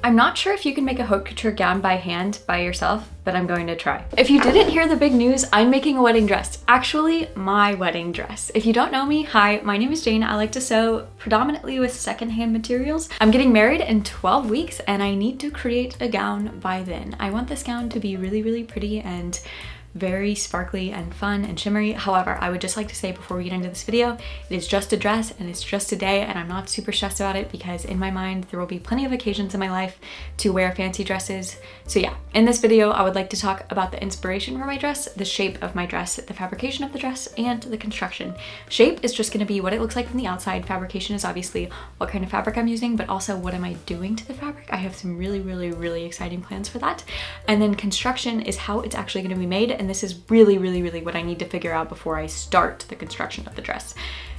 I'm not sure if you can make a haute couture gown by hand by yourself, but I'm going to try. If you didn't hear the big news, I'm making a wedding dress. Actually, my wedding dress. If you don't know me, hi, my name is Jane. I like to sew predominantly with secondhand materials. I'm getting married in 12 weeks and I need to create a gown by then. I want this gown to be really, really pretty and very sparkly and fun and shimmery. However, I would just like to say before we get into this video, it is just a dress and it's just a day, and I'm not super stressed about it because in my mind there will be plenty of occasions in my life to wear fancy dresses. So yeah, in this video I would like to talk about the inspiration for my dress, the shape of my dress, the fabrication of the dress, and the construction. Shape is just going to be what it looks like from the outside. Fabrication is obviously what kind of fabric I'm using, but also what am I doing to the fabric. I have some really exciting plans for that. And then construction is how it's actually going to be made, and this is really what I need to figure out before I start the construction of the dress.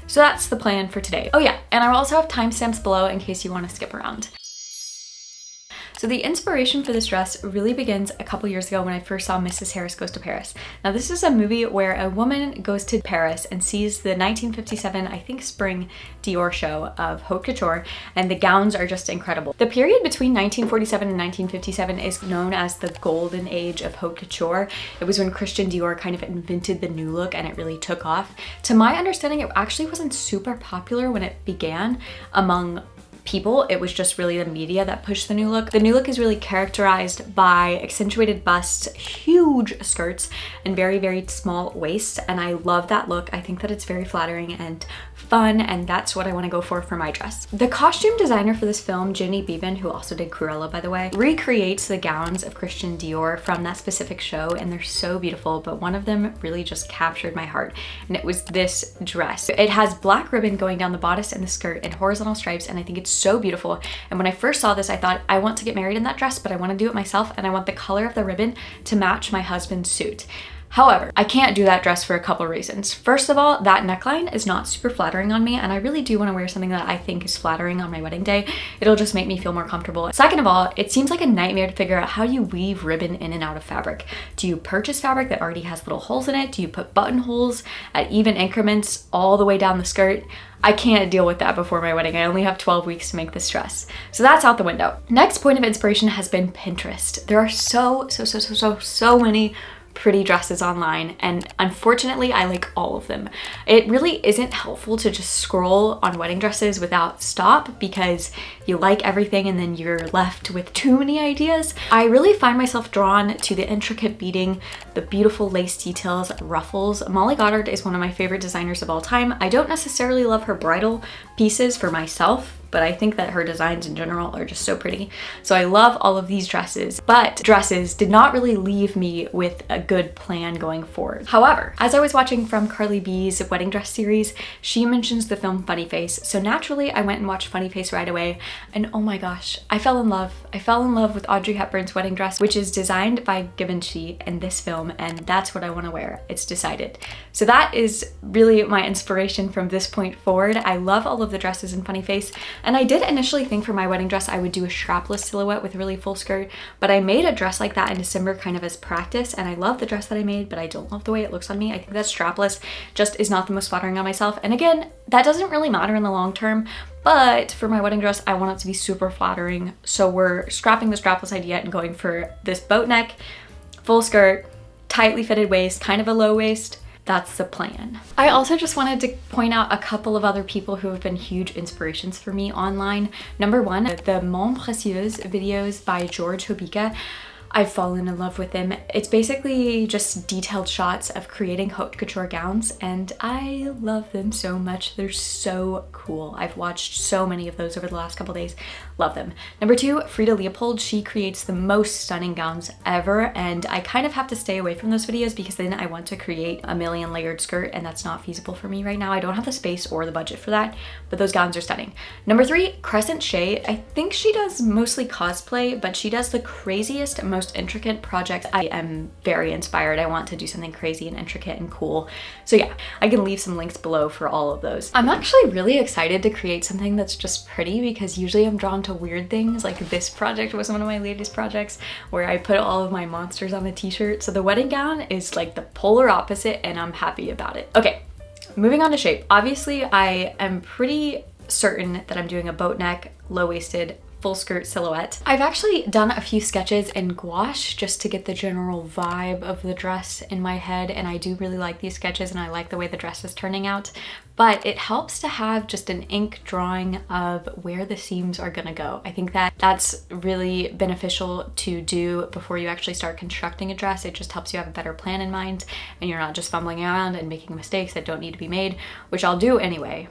So that's the plan for today. Oh yeah, and I will also have timestamps below in case you want to skip around. So the inspiration for this dress really begins a couple years ago when I first saw Mrs. Harris Goes to Paris. Now this is a movie where a woman goes to Paris and sees the 1957, I think, spring Dior show of haute couture, and the gowns are just incredible. The period between 1947 and 1957 is known as the golden age of haute couture. It was when Christian Dior kind of invented the new look and it really took off. To my understanding, it actually wasn't super popular when it began among people. It was just really the media that pushed the new look. The new look is really characterized by accentuated busts, huge skirts, and very small waists, and I love that look. I think that it's very flattering and fun, and that's what I want to go for my dress. The costume designer for this film, Ginny Bevan, who also did Cruella by the way, recreates the gowns of Christian Dior from that specific show, and they're so beautiful, but one of them really just captured my heart, and it was this dress. It has black ribbon going down the bodice and the skirt in horizontal stripes, and I think it's so beautiful. And when I first saw this, I thought, I want to get married in that dress, but I want to do it myself, and I want the color of the ribbon to match my husband's suit. However, I can't do that dress for a couple reasons. First of all, that neckline is not super flattering on me, and I really do want to wear something that I think is flattering on my wedding day. It'll just make me feel more comfortable. Second of all, it seems like a nightmare to figure out how you weave ribbon in and out of fabric. Do you purchase fabric that already has little holes in it? Do you put buttonholes at even increments all the way down the skirt? I can't deal with that before my wedding. I only have 12 weeks to make this dress. So that's out the window. Next point of inspiration has been Pinterest. There are so many pretty dresses online, and unfortunately I like all of them. It really isn't helpful to just scroll on wedding dresses without stop because you like everything and then you're left with too many ideas. I really find myself drawn to the intricate beading, the beautiful lace details, ruffles. Molly Goddard is one of my favorite designers of all time. I don't necessarily love her bridal pieces for myself, but I think that her designs in general are just so pretty. So I love all of these dresses, but dresses did not really leave me with a good plan going forward. However, as I was watching From Carly B's wedding dress series, she mentions the film Funny Face. So naturally I went and watched Funny Face right away, and oh my gosh, I fell in love. I fell in love with Audrey Hepburn's wedding dress, which is designed by Givenchy in this film, and that's what I want to wear. It's decided. So that is really my inspiration from this point forward. I love all of the dresses in Funny Face. And I did initially think for my wedding dress I would do a strapless silhouette with a really full skirt, but I made a dress like that in December kind of as practice, and I love the dress that I made, but I don't love the way it looks on me. I think that strapless just is not the most flattering on myself, and again, that doesn't really matter in the long term, but for my wedding dress I want it to be super flattering, so we're scrapping the strapless idea and going for this boat neck, full skirt, tightly fitted waist, kind of a low waist. That's the plan. I also just wanted to point out a couple of other people who have been huge inspirations for me online. Number one, the Mon Précieuse videos by George Hobika. I've fallen in love with them. It's basically just detailed shots of creating haute couture gowns, and I love them so much. They're so cool. I've watched so many of those over the last couple days. Love them. Number two, Frida Leopold. She creates the most stunning gowns ever, and I kind of have to stay away from those videos because then I want to create a million layered skirt, and that's not feasible for me right now. I don't have the space or the budget for that, but those gowns are stunning. Number three, Crescent Shea. I think she does mostly cosplay, but she does the craziest, most intricate projects. I am very inspired. I want to do something crazy and intricate and cool. So yeah, I can leave some links below for all of those. I'm actually really excited to create something that's just pretty because usually I'm drawn to weird things. Like this project was one of my latest projects where I put all of my monsters on the t-shirt. So the wedding gown is like the polar opposite, and I'm happy about it. Okay, moving on to shape. Obviously I am pretty certain that I'm doing a boat neck, low-waisted, full skirt silhouette. I've actually done a few sketches in gouache just to get the general vibe of the dress in my head, and I do really like these sketches and I like the way the dress is turning out, but it helps to have just an ink drawing of where the seams are gonna go. I think that that's really beneficial to do before you actually start constructing a dress. It just helps you have a better plan in mind and you're not just fumbling around and making mistakes that don't need to be made, which I'll do anyway.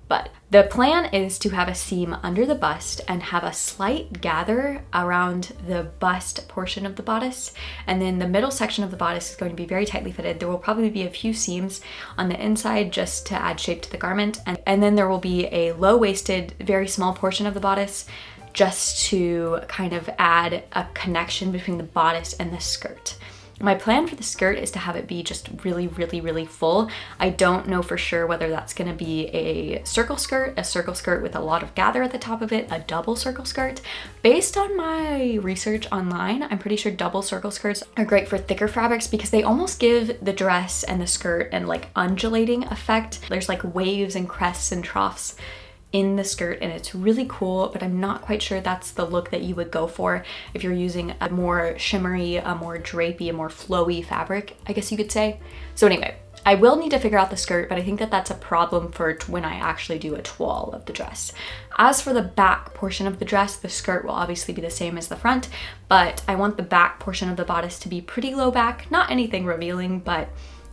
But the plan is to have a seam under the bust and have a slight gather around the bust portion of the bodice. And then the middle section of the bodice is going to be very tightly fitted. There will probably be a few seams on the inside just to add shape to the garment. And then there will be a low-waisted, very small portion of the bodice just to kind of add a connection between the bodice and the skirt. My plan for the skirt is to have it be just really, really, really full. I don't know for sure whether that's gonna be a circle skirt with a lot of gather at the top of it, a double circle skirt. Based on my research online, I'm pretty sure double circle skirts are great for thicker fabrics because they almost give the dress and the skirt an like undulating effect. There's like waves and crests and troughs in the skirt and it's really cool, but I'm not quite sure that's the look that you would go for if you're using a more shimmery, a more drapey, a more flowy fabric, I guess you could say. So anyway, I will need to figure out the skirt, but I think that that's a problem for when I actually do a toile of the dress. As for the back portion of the dress, the skirt will obviously be the same as the front, but I want the back portion of the bodice to be pretty low back, not anything revealing, but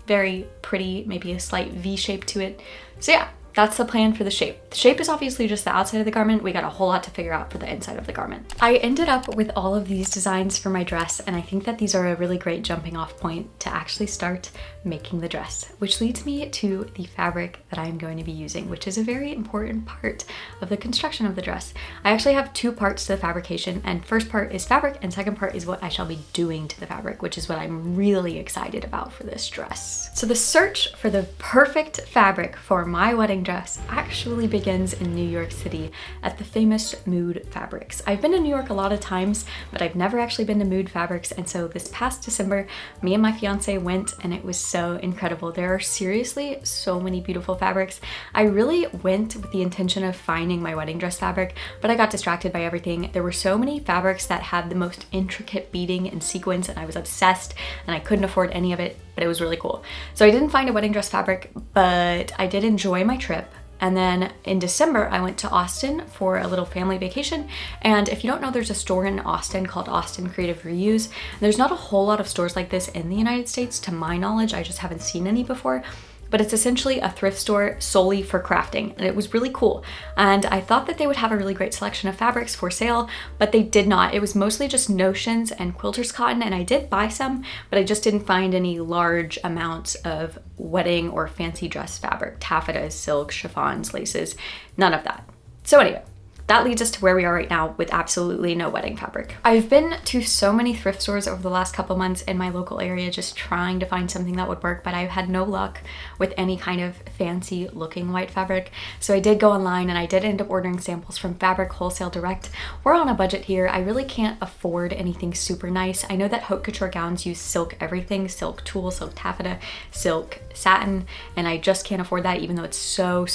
very pretty, maybe a slight V shape to it. So yeah, that's the plan for the shape. The shape is obviously just the outside of the garment. We got a whole lot to figure out for the inside of the garment. I ended up with all of these designs for my dress, and I think that these are a really great jumping off point to actually start making the dress, which leads me to the fabric that I'm going to be using, which is a very important part of the construction of the dress. I actually have two parts to the fabrication, and first part is fabric and second part is what I shall be doing to the fabric, which is what I'm really excited about for this dress. So the search for the perfect fabric for my wedding dress actually begins in New York City at the famous Mood Fabrics. I've been to New York a lot of times, but I've never actually been to Mood Fabrics, and so this past December, me and my fiance went and it was so incredible. There are seriously so many beautiful fabrics. I really went with the intention of finding my wedding dress fabric, but I got distracted by everything. There were so many fabrics that had the most intricate beading and sequins, and I was obsessed and I couldn't afford any of it, but it was really cool. So I didn't find a wedding dress fabric, but I did enjoy my trip. And then in December, I went to Austin for a little family vacation. And if you don't know, there's a store in Austin called Austin Creative Reuse. There's not a whole lot of stores like this in the United States, to my knowledge. I just haven't seen any before. But it's essentially a thrift store solely for crafting, and it was really cool. And I thought that they would have a really great selection of fabrics for sale, but they did not. It was mostly just notions and quilter's cotton, and I did buy some, but I just didn't find any large amounts of wedding or fancy dress fabric, taffetas, silks, chiffons, laces, none of that. So anyway, that leads us to where we are right now with absolutely no wedding fabric. I've been to so many thrift stores over the last couple months in my local area just trying to find something that would work, but I've had no luck with any kind of fancy looking white fabric. So I did go online and I did end up ordering samples from Fabric Wholesale Direct. We're on a budget here. I really can't afford anything super nice. I know that haute couture gowns use silk everything, silk tulle, silk taffeta, silk satin, and I just can't afford that even though it's so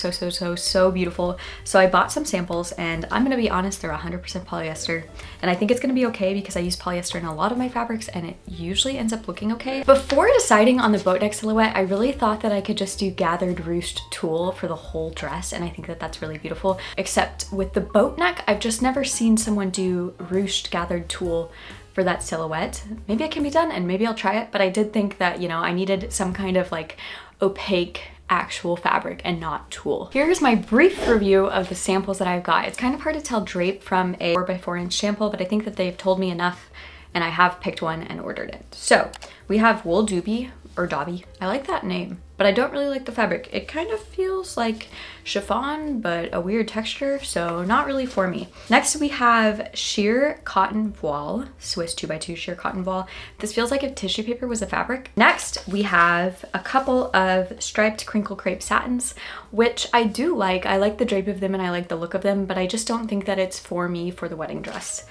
beautiful. So I bought some samples, and I'm gonna be honest, they're 100% polyester, and I think it's gonna be okay because I use polyester in a lot of my fabrics and it usually ends up looking okay. Before deciding on the boat neck silhouette, I really thought that I could just do gathered ruched tulle for the whole dress, and I think that that's really beautiful. Except with the boat neck, I've just never seen someone do ruched gathered tulle for that silhouette. Maybe it can be done and maybe I'll try it, but I did think that, you know, I needed some kind of like opaque actual fabric and not tulle. Here's my brief review of the samples that I've got. It's kind of hard to tell drape from a 4x4 inch sample, but I think that they've told me enough and I have picked one and ordered it. So we have wool doobie or dobby. I like that name, but I don't really like the fabric. It kind of feels like chiffon, but a weird texture, so not really for me. Next we have sheer cotton voile, Swiss 2x2 sheer cotton voile. This feels like if tissue paper was a fabric. Next we have a couple of striped crinkle crepe satins, which I do like. I like the drape of them and I like the look of them, but I just don't think that it's for me for the wedding dress.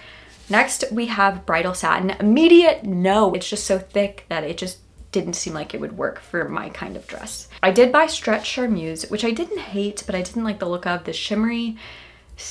Next we have bridal satin. Immediate no, it's just so thick that it just didn't seem like it would work for my kind of dress. I did buy stretch charmeuse, which I didn't hate, but I didn't like the look of the shimmery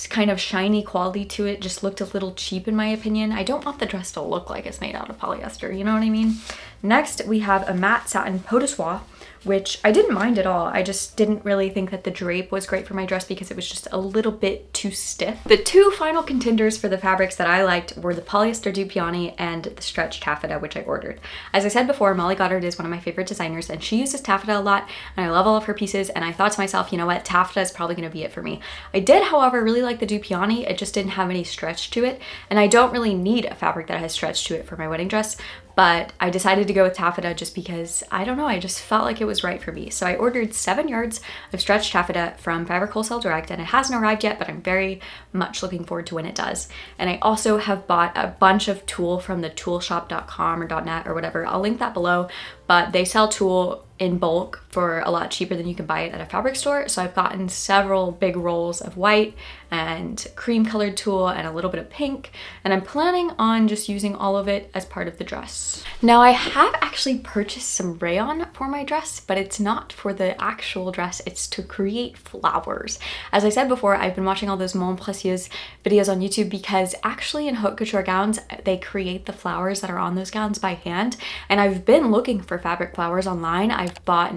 kind of shiny quality to it just looked a little cheap in my opinion. I don't want the dress to look like it's made out of polyester, you know what I mean? Next, we have a matte satin pot de soie, which I didn't mind at all. I just didn't really think that the drape was great for my dress because it was just a little bit too stiff. The two final contenders for the fabrics that I liked were the polyester Dupioni and the stretch taffeta, which I ordered. As I said before, Molly Goddard is one of my favorite designers and she uses taffeta a lot and I love all of her pieces, and I thought to myself, you know what, taffeta is probably gonna be it for me. I did, however, really like the Dupioni. It just didn't have any stretch to it, and I don't really need a fabric that has stretch to it for my wedding dress, but I decided to go with taffeta just because, I don't know, I just felt like it was right for me. So I ordered 7 yards of stretch taffeta from Fabric Wholesale Direct, and it hasn't arrived yet, but I'm very much looking forward to when it does. And I also have bought a bunch of tulle from the toolshop.com or .net or whatever. I'll link that below, but they sell tulle in bulk for a lot cheaper than you can buy it at a fabric store. So I've gotten several big rolls of white and cream colored tulle and a little bit of pink, and I'm planning on just using all of it as part of the dress. Now I have actually purchased some rayon for my dress, but it's not for the actual dress, it's to create flowers. As I said before, I've been watching all those Mon Précieux videos on YouTube because actually in haute couture gowns, they create the flowers that are on those gowns by hand, and I've been looking for fabric flowers online. I've bought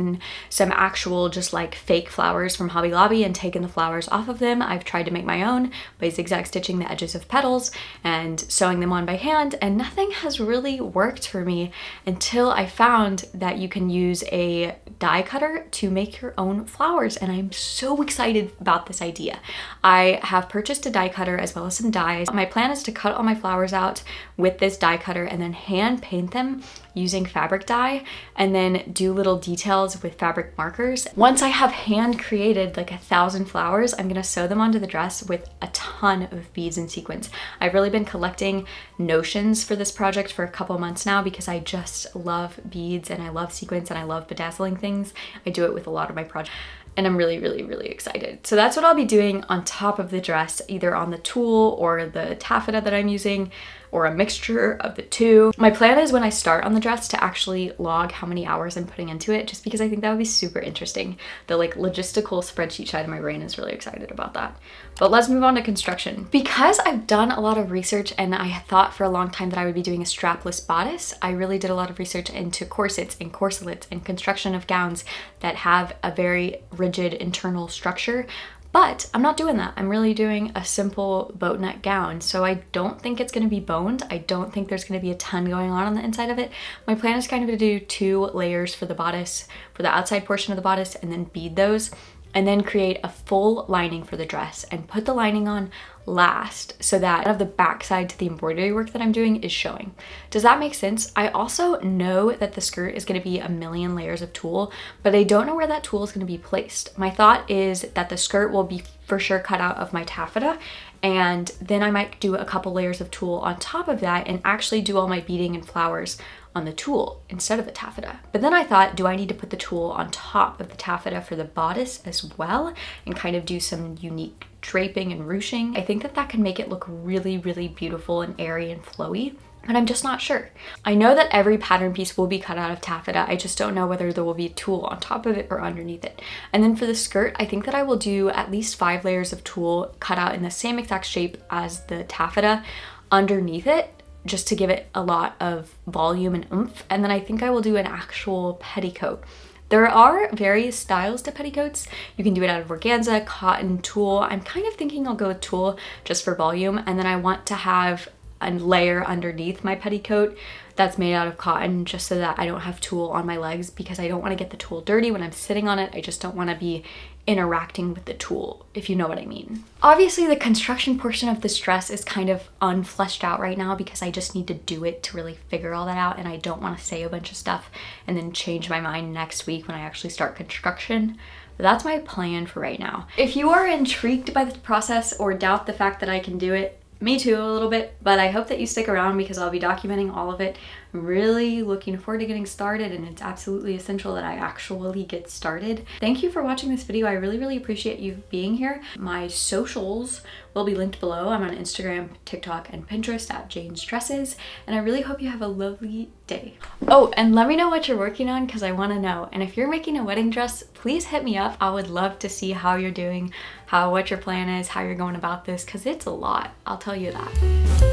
some actual just like fake flowers from Hobby Lobby and taken the flowers off of them. I've tried to make my own by zigzag stitching the edges of petals and sewing them on by hand, and nothing has really worked for me until I found that you can use a die cutter to make your own flowers, and I'm so excited about this idea. I have purchased a die cutter as well as some dies. My plan is to cut all my flowers out with this die cutter and then hand paint them using fabric dye, and then do little details with fabric markers. Once I have hand created like 1,000 flowers, I'm gonna sew them onto the dress with a ton of beads and sequins. I've really been collecting notions for this project for a couple months now because I just love beads and I love sequins and I love bedazzling things. I do it with a lot of my projects, and I'm really, really, really excited. So that's what I'll be doing on top of the dress, either on the tulle or the taffeta that I'm using, or a mixture of the two. My plan is when I start on the dress to actually log how many hours I'm putting into it, just because I think that would be super interesting. The like logistical spreadsheet side of my brain is really excited about that. But let's move on to construction. Because I've done a lot of research and I thought for a long time that I would be doing a strapless bodice, I really did a lot of research into corsets and corselets and construction of gowns that have a very rigid internal structure. But I'm not doing that. I'm really doing a simple boat neck gown. So I don't think it's gonna be boned. I don't think there's gonna be a ton going on the inside of it. My plan is kind of to do 2 layers for the bodice, for the outside portion of the bodice, and then bead those, and then create a full lining for the dress and put the lining on last so that of the back side to the embroidery work that I'm doing is showing. Does that make sense? I also know that the skirt is going to be a million layers of tulle, but I don't know where that tulle is going to be placed. My thought is that the skirt will be for sure cut out of my taffeta, and then I might do a couple layers of tulle on top of that and actually do all my beading and flowers on the tulle instead of the taffeta. But then I thought, do I need to put the tulle on top of the taffeta for the bodice as well and kind of do some unique draping and ruching? I think that that can make it look really, really beautiful and airy and flowy, but I'm just not sure. I know that every pattern piece will be cut out of taffeta. I just don't know whether there will be tulle on top of it or underneath it. And then for the skirt, I think that I will do at least 5 layers of tulle cut out in the same exact shape as the taffeta underneath it, just to give it a lot of volume and oomph. And then I think I will do an actual petticoat. There are various styles to petticoats. You can do it out of organza, cotton, tulle. I'm kind of thinking I'll go with tulle just for volume. And then I want to have a layer underneath my petticoat that's made out of cotton, just so that I don't have tulle on my legs, because I don't want to get the tulle dirty when I'm sitting on it. I just don't want to be interacting with the tulle, if you know what I mean. Obviously, the construction portion of this dress is kind of unfleshed out right now because I just need to do it to really figure all that out, and I don't want to say a bunch of stuff and then change my mind next week when I actually start construction. But that's my plan for right now. If you are intrigued by the process or doubt the fact that I can do it, me too, a little bit, but I hope that you stick around because I'll be documenting all of it I'm really looking forward to getting started, and it's absolutely essential that I actually get started. Thank you for watching this video. I really appreciate you being here. My socials will be linked below. I'm on Instagram, TikTok, and Pinterest at Jane's Dresses, and I really hope you have a lovely day. Oh, and let me know what you're working on because I want to know. And if you're making a wedding dress, please hit me up. I would love to see how you're doing, what your plan is, how you're going about this, because it's a lot. I'll tell you that.